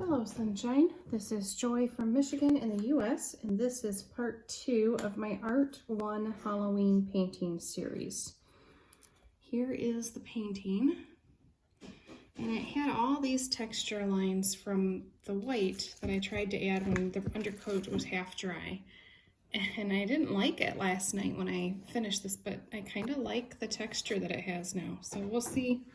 Hello Sunshine, this is Joy from Michigan in the US, and this is part 2 of my Art 1 Halloween painting series. Here is the painting, and it had all these texture lines from the white that I tried to add when the undercoat was half dry. And I didn't like it last night when I finished this, but I kind of like the texture that it has now. So we'll see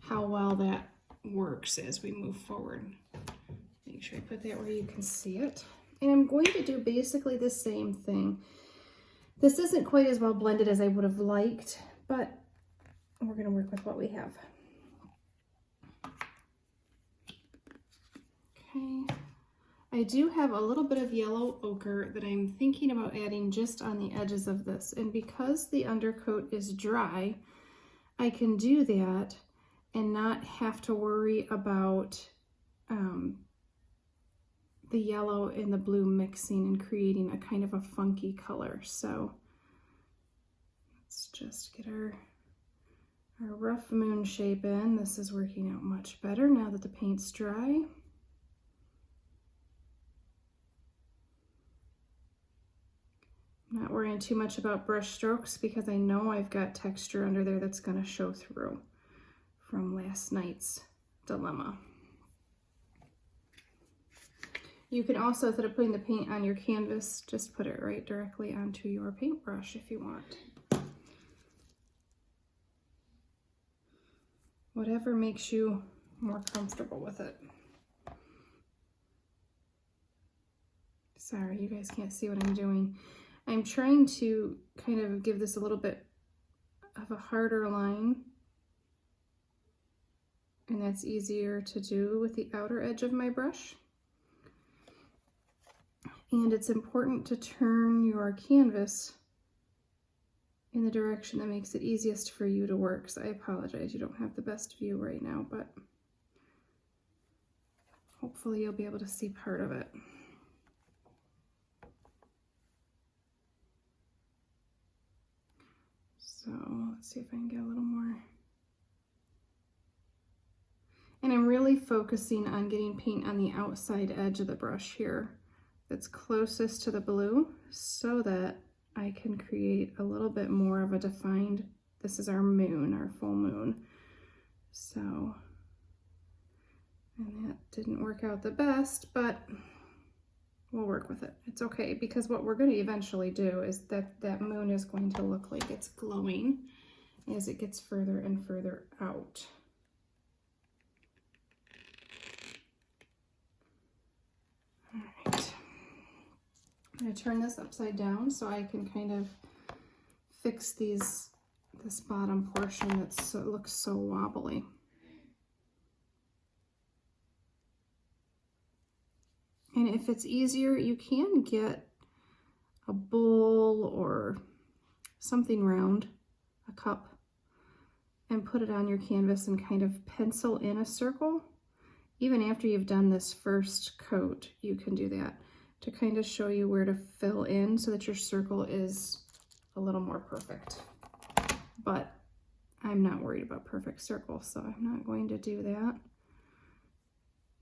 how well that works as we move forward. Make sure I put that where you can see it. And I'm going to do basically the same thing. This isn't quite as well blended as I would have liked, but we're going to work with what we have. Okay. I do have a little bit of yellow ochre that I'm thinking about adding just on the edges of this. And because the undercoat is dry, I can do that and not have to worry about the yellow and the blue mixing and creating a kind of a funky color. So let's just get our rough moon shape in. This is working out much better now that the paint's dry. I'm not worrying too much about brush strokes because I know I've got texture under there that's going to show through from last night's dilemma. You can also, instead of putting the paint on your canvas, just put it right directly onto your paintbrush if you want. Whatever makes you more comfortable with it. Sorry, you guys can't see what I'm doing. I'm trying to kind of give this a little bit of a harder line, and that's easier to do with the outer edge of my brush. And it's important to turn your canvas in the direction that makes it easiest for you to work. So I apologize, you don't have the best view right now, but hopefully you'll be able to see part of it. So let's see if I can get a little more. And I'm really focusing on getting paint on the outside edge of the brush here that's closest to the blue so that I can create a little bit more of a defined, this is our moon, our full moon. So, and that didn't work out the best, but we'll work with it. It's okay, because what we're going to eventually do is that moon is going to look like it's glowing as it gets further and further out. All right. I'm going to turn this upside down so I can kind of fix this bottom portion that looks so wobbly. And if it's easier, you can get a bowl or something round, a cup, and put it on your canvas and kind of pencil in a circle. Even after you've done this first coat, you can do that to kind of show you where to fill in so that your circle is a little more perfect. But I'm not worried about perfect circles, so I'm not going to do that.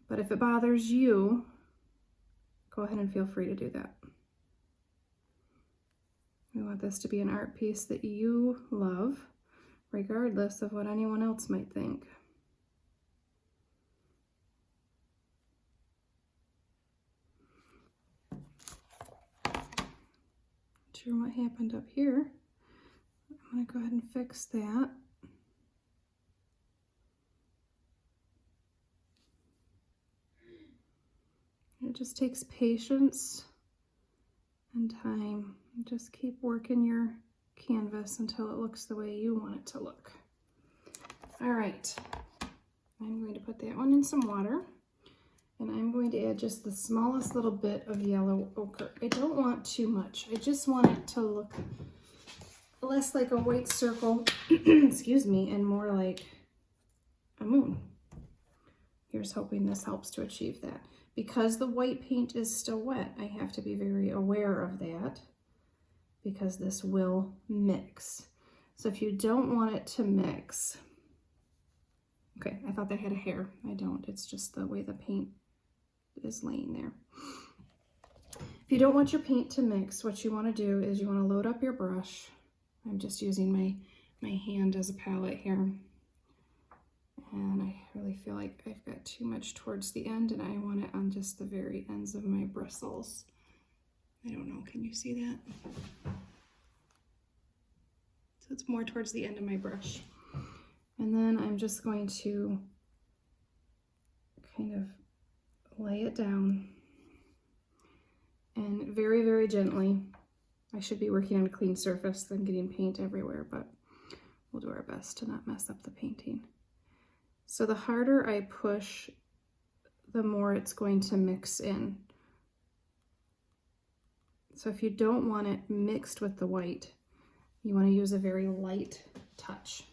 But if it bothers you, go ahead and feel free to do that. We want this to be an art piece that you love, regardless of what anyone else might think. Sure what happened up here. I'm going to go ahead and fix that. It just takes patience and time. Just keep working your canvas until it looks the way you want it to look. All right, I'm going to put that one in some water, and I'm going to add just the smallest little bit of yellow ochre. I don't want too much. I just want it to look less like a white circle, excuse me, and more like a moon. Here's hoping this helps to achieve that. Because the white paint is still wet, I have to be very aware of that because this will mix. So if you don't want it to mix, okay, I thought that had a hair. I don't, it's just the way the paint is laying there. If you don't want your paint to mix, what you want to do is you want to load up your brush. I'm just using my hand as a palette here. And I really feel like I've got too much towards the end, and I want it on just the very ends of my bristles. I don't know, can you see that? So it's more towards the end of my brush. And then I'm just going to kind of lay it down, and very, very gently. I should be working on a clean surface than getting paint everywhere, but we'll do our best to not mess up the painting. So the harder I push, the more it's going to mix in. So if you don't want it mixed with the white, you want to use a very light touch.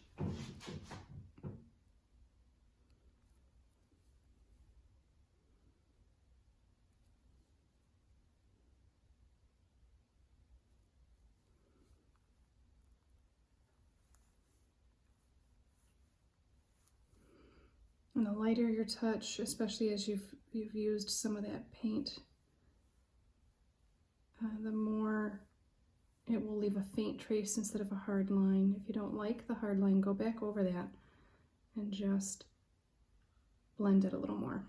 And the lighter your touch, especially as you've used some of that paint, the more it will leave a faint trace instead of a hard line. If you don't like the hard line, go back over that and just blend it a little more.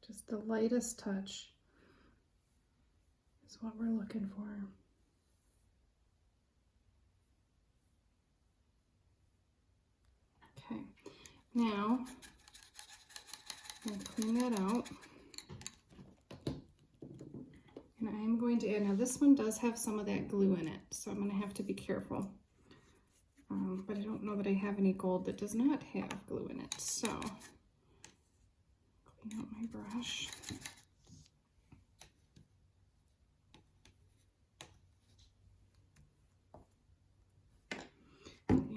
Just the lightest touch is what we're looking for. Okay, now I'm going to clean that out. And I'm going to add, now this one does have some of that glue in it, so I'm going to have to be careful. But I don't know that I have any gold that does not have glue in it, so clean out my brush.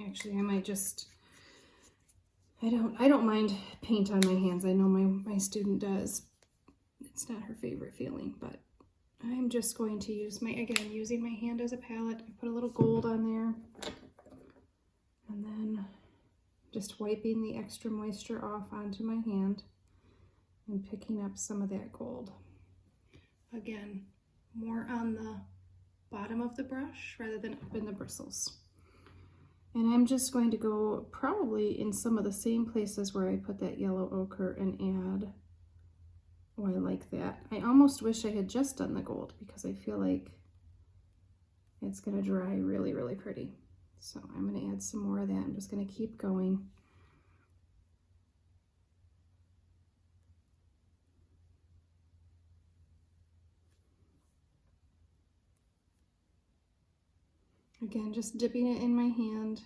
Actually, I might just, I don't mind paint on my hands. I know my student does. It's not her favorite feeling, but I'm just going to use again, using my hand as a palette. I put a little gold on there. And then just wiping the extra moisture off onto my hand and picking up some of that gold. Again, more on the bottom of the brush rather than up in the bristles. And I'm just going to go probably in some of the same places where I put that yellow ochre and add, oh, I like that. I almost wish I had just done the gold because I feel like it's gonna dry really, really pretty. So I'm gonna add some more of that. I'm just gonna keep going. Again, just dipping it in my hand.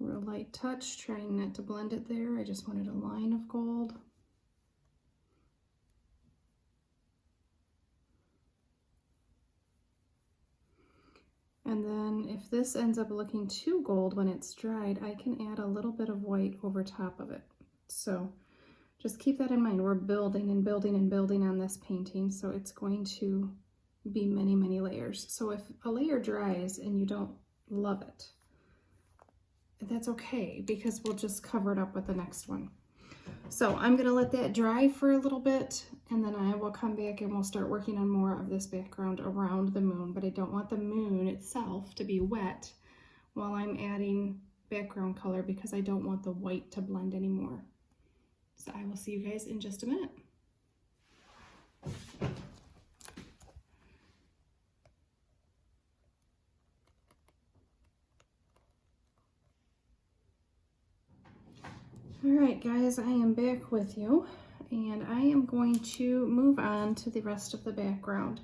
Real light touch, trying not to blend it there. I just wanted a line of gold. And then if this ends up looking too gold when it's dried, I can add a little bit of white over top of it. So just keep that in mind. We're building and building and building on this painting, so it's going to be many, many layers. So if a layer dries and you don't love it, that's okay, because we'll just cover it up with the next one. So I'm gonna let that dry for a little bit, and then I will come back and we'll start working on more of this background around the moon, but I don't want the moon itself to be wet while I'm adding background color because I don't want the white to blend anymore. So I will see you guys in just a minute. All right, guys, I am back with you, and I am going to move on to the rest of the background.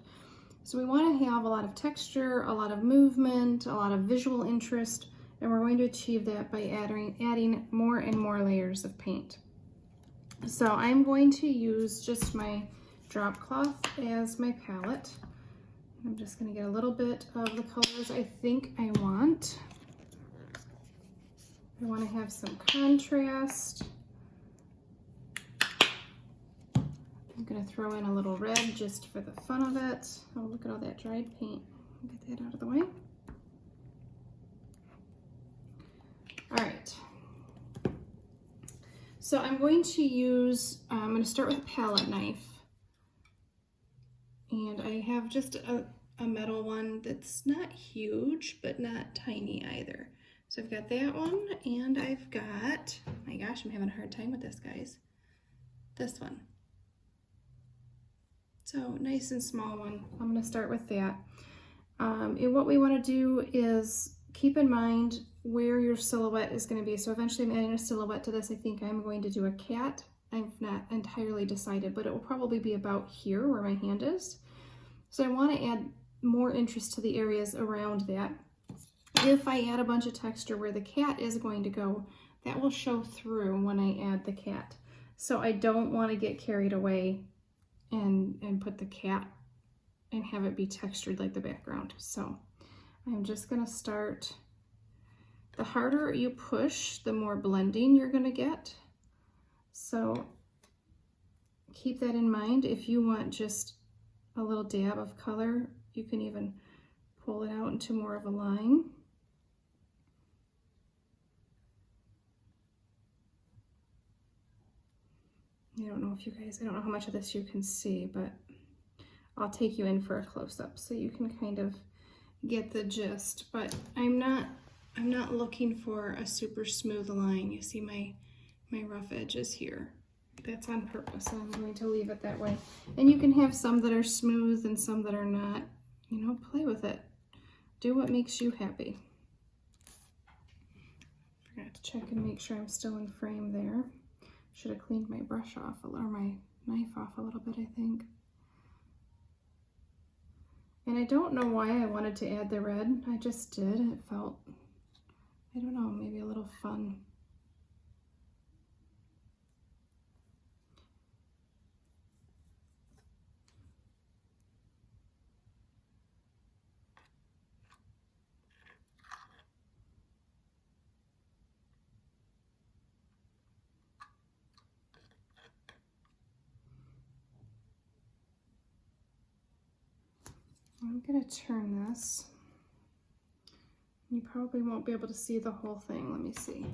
So we want to have a lot of texture, a lot of movement, a lot of visual interest, and we're going to achieve that by adding more and more layers of paint. So I'm going to use just my drop cloth as my palette. I'm just going to get a little bit of the colors I think I want. I want to have some contrast. I'm going to throw in a little red just for the fun of it. Oh, look at all that dried paint. Get that out of the way. All right. So I'm going to use, I'm going to start with a palette knife. And I have just a metal one that's not huge, but not tiny either. So I've got that one, and I've got, my gosh, I'm having a hard time with this, guys. This one. So nice and small one. I'm going to start with that. And what we want to do is keep in mind where your silhouette is going to be. So eventually I'm adding a silhouette to this. I think I'm going to do a cat. I've not entirely decided, but it will probably be about here where my hand is. So I want to add more interest to the areas around that. If I add a bunch of texture where the cat is going to go, that will show through when I add the cat. So I don't want to get carried away and put the cat and have it be textured like the background. So I'm just going to start. The harder you push, the more blending you're going to get. So keep that in mind. If you want just a little dab of color, you can even pull it out into more of a line. I don't know if you guys, I don't know how much of this you can see, but I'll take you in for a close-up so you can kind of get the gist. But I'm not looking for a super smooth line. You see my rough edges here. That's on purpose, and I'm going to leave it that way. And you can have some that are smooth and some that are not. You know, play with it. Do what makes you happy. Forgot to check and make sure I'm still in frame there. Should have cleaned my brush off, or my knife off a little bit, I think. And I don't know why I wanted to add the red. I just did. It felt, I don't know, maybe a little fun. I'm going to turn this. You probably won't be able to see the whole thing. Let me see.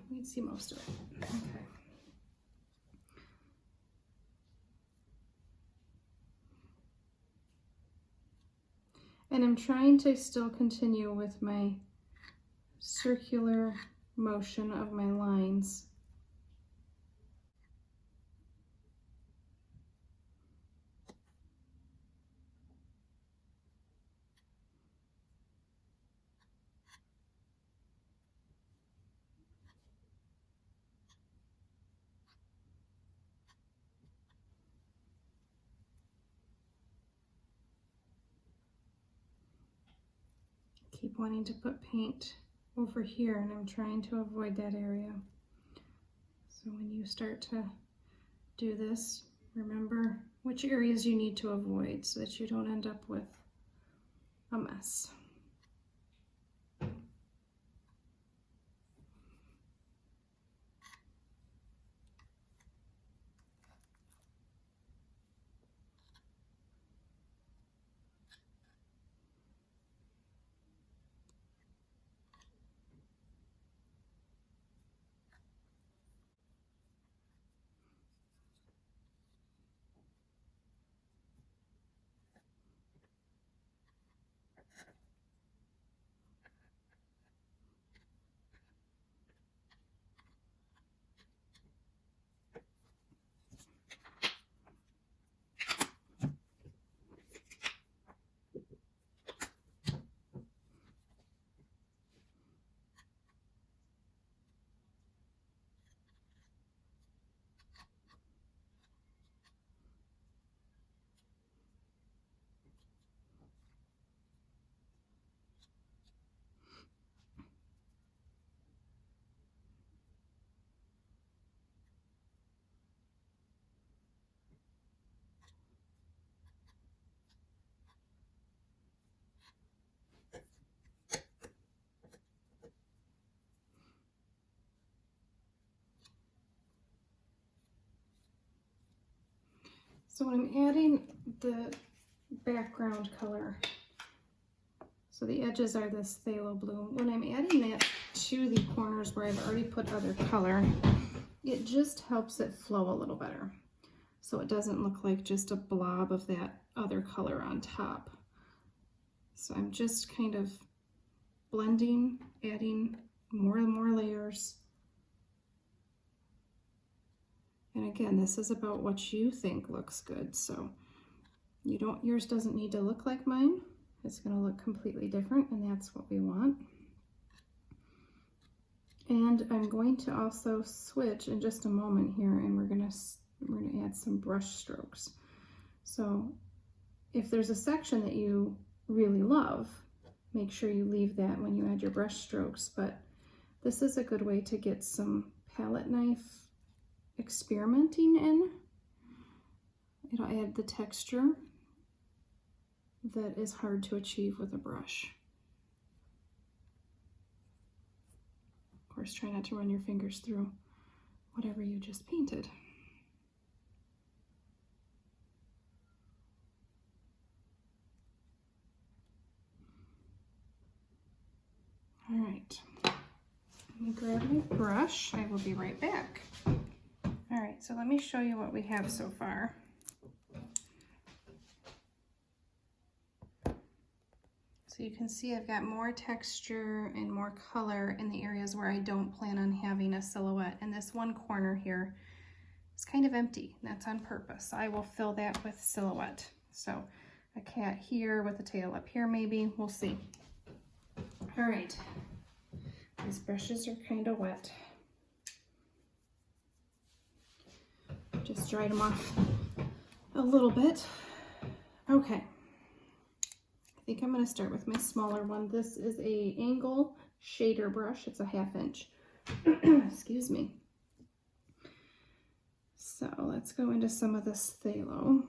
You can see most of it. Okay. And I'm trying to still continue with my circular motion of my lines. Keep wanting to put paint over here, and I'm trying to avoid that area. So when you start to do this, remember which areas you need to avoid so that you don't end up with a mess. So when I'm adding the background color, so the edges are this phthalo blue, when I'm adding that to the corners where I've already put other color, it just helps it flow a little better. So it doesn't look like just a blob of that other color on top. So I'm just kind of blending, adding more and more layers. And again, this is about what you think looks good. So yours doesn't need to look like mine. It's going to look completely different, and that's what we want. And I'm going to also switch in just a moment here, and we're going to add some brush strokes. So if there's a section that you really love, make sure you leave that when you add your brush strokes. But this is a good way to get some palette knife experimenting in. It'll add the texture that is hard to achieve with a brush. Of course, try not to run your fingers through whatever you just painted. All right, let me grab my brush. I will be right back. All right, so let me show you what we have so far. So you can see I've got more texture and more color in the areas where I don't plan on having a silhouette. And this one corner here is kind of empty. That's on purpose. I will fill that with silhouette. So a cat here with a tail up here maybe, we'll see. All right, these brushes are kind of wet. Just dried them off a little bit. Okay. I think I'm going to start with my smaller one. This is a angle shader brush. It's a 1/2 inch. Excuse me. So let's go into some of this phthalo.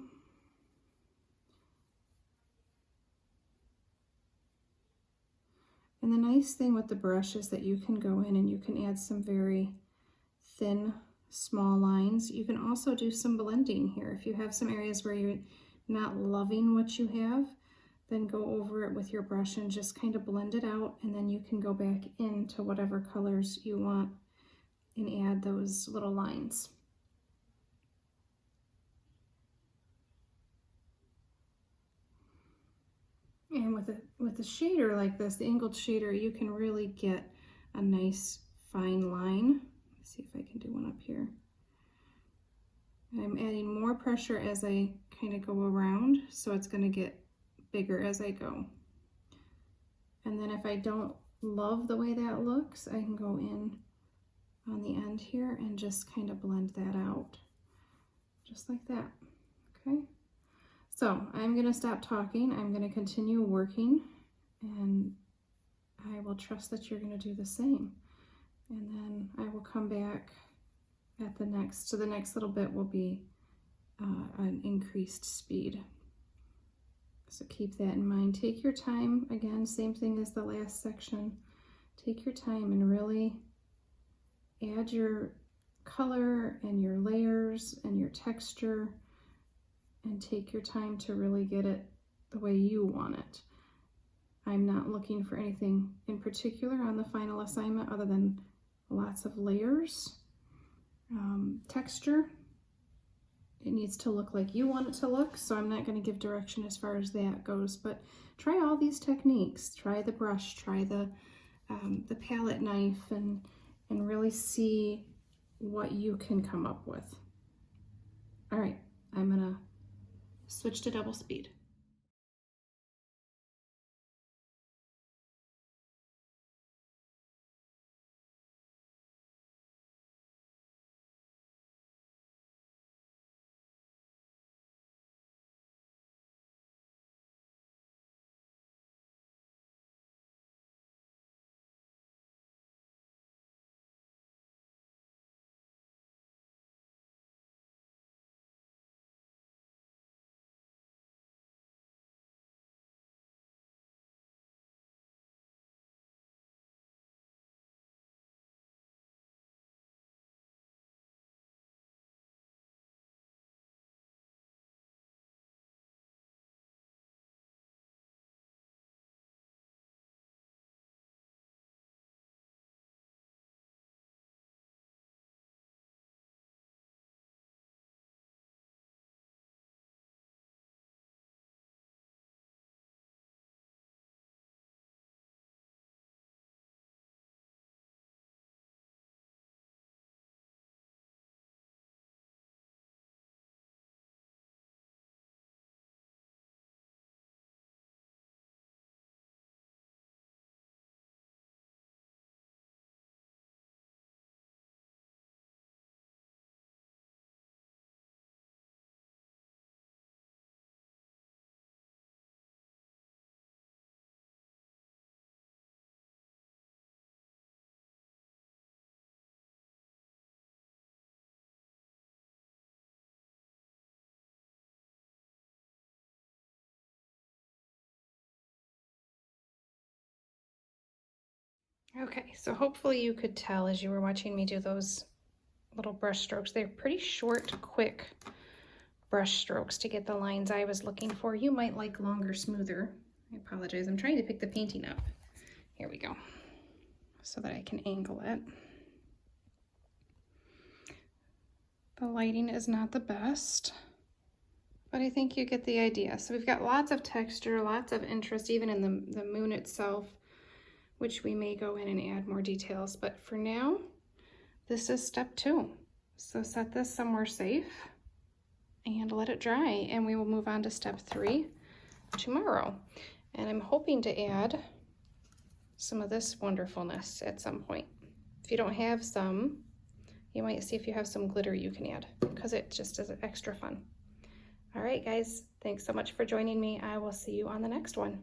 And the nice thing with the brush is that you can go in and you can add some very thin, small lines. You can also do some blending here. If you have some areas where you're not loving what you have, then go over it with your brush and just kind of blend it out, and then you can go back into whatever colors you want and add those little lines. And with a shader like this, the angled shader, you can really get a nice fine line. Let's see if I can do one up here. And I'm adding more pressure as I kind of go around, so it's going to get bigger as I go. And then if I don't love the way that looks, I can go in on the end here and just kind of blend that out, just like that. Okay, so I'm going to stop talking. I'm going to continue working, and I will trust that you're going to do the same. And then I will come back at the next, so the next little bit will be an increased speed. So keep that in mind. Take your time. Again, same thing as the last section. Take your time and really add your color and your layers and your texture, and take your time to really get it the way you want it. I'm not looking for anything in particular on the final assignment other than lots of layers, texture. It needs to look like you want it to look, so I'm not going to give direction as far as that goes, but try all these techniques. Try the brush, try the palette knife, and really see what you can come up with. All right, I'm going to switch to double speed. Okay, so hopefully you could tell as you were watching me do those little brush strokes. They're pretty short, quick brush strokes to get the lines I was looking for. You might like longer, smoother. I apologize, I'm trying to pick the painting up. Here we go, so that I can angle it. The lighting is not the best, but I think you get the idea. So we've got lots of texture, lots of interest, even in the moon itself, which we may go in and add more details. But for now, this is step 2. So set this somewhere safe and let it dry, and we will move on to step 3 tomorrow. And I'm hoping to add some of this wonderfulness at some point. If you don't have some, you might see if you have some glitter you can add, because it just is extra fun. All right, guys, thanks so much for joining me. I will see you on the next one.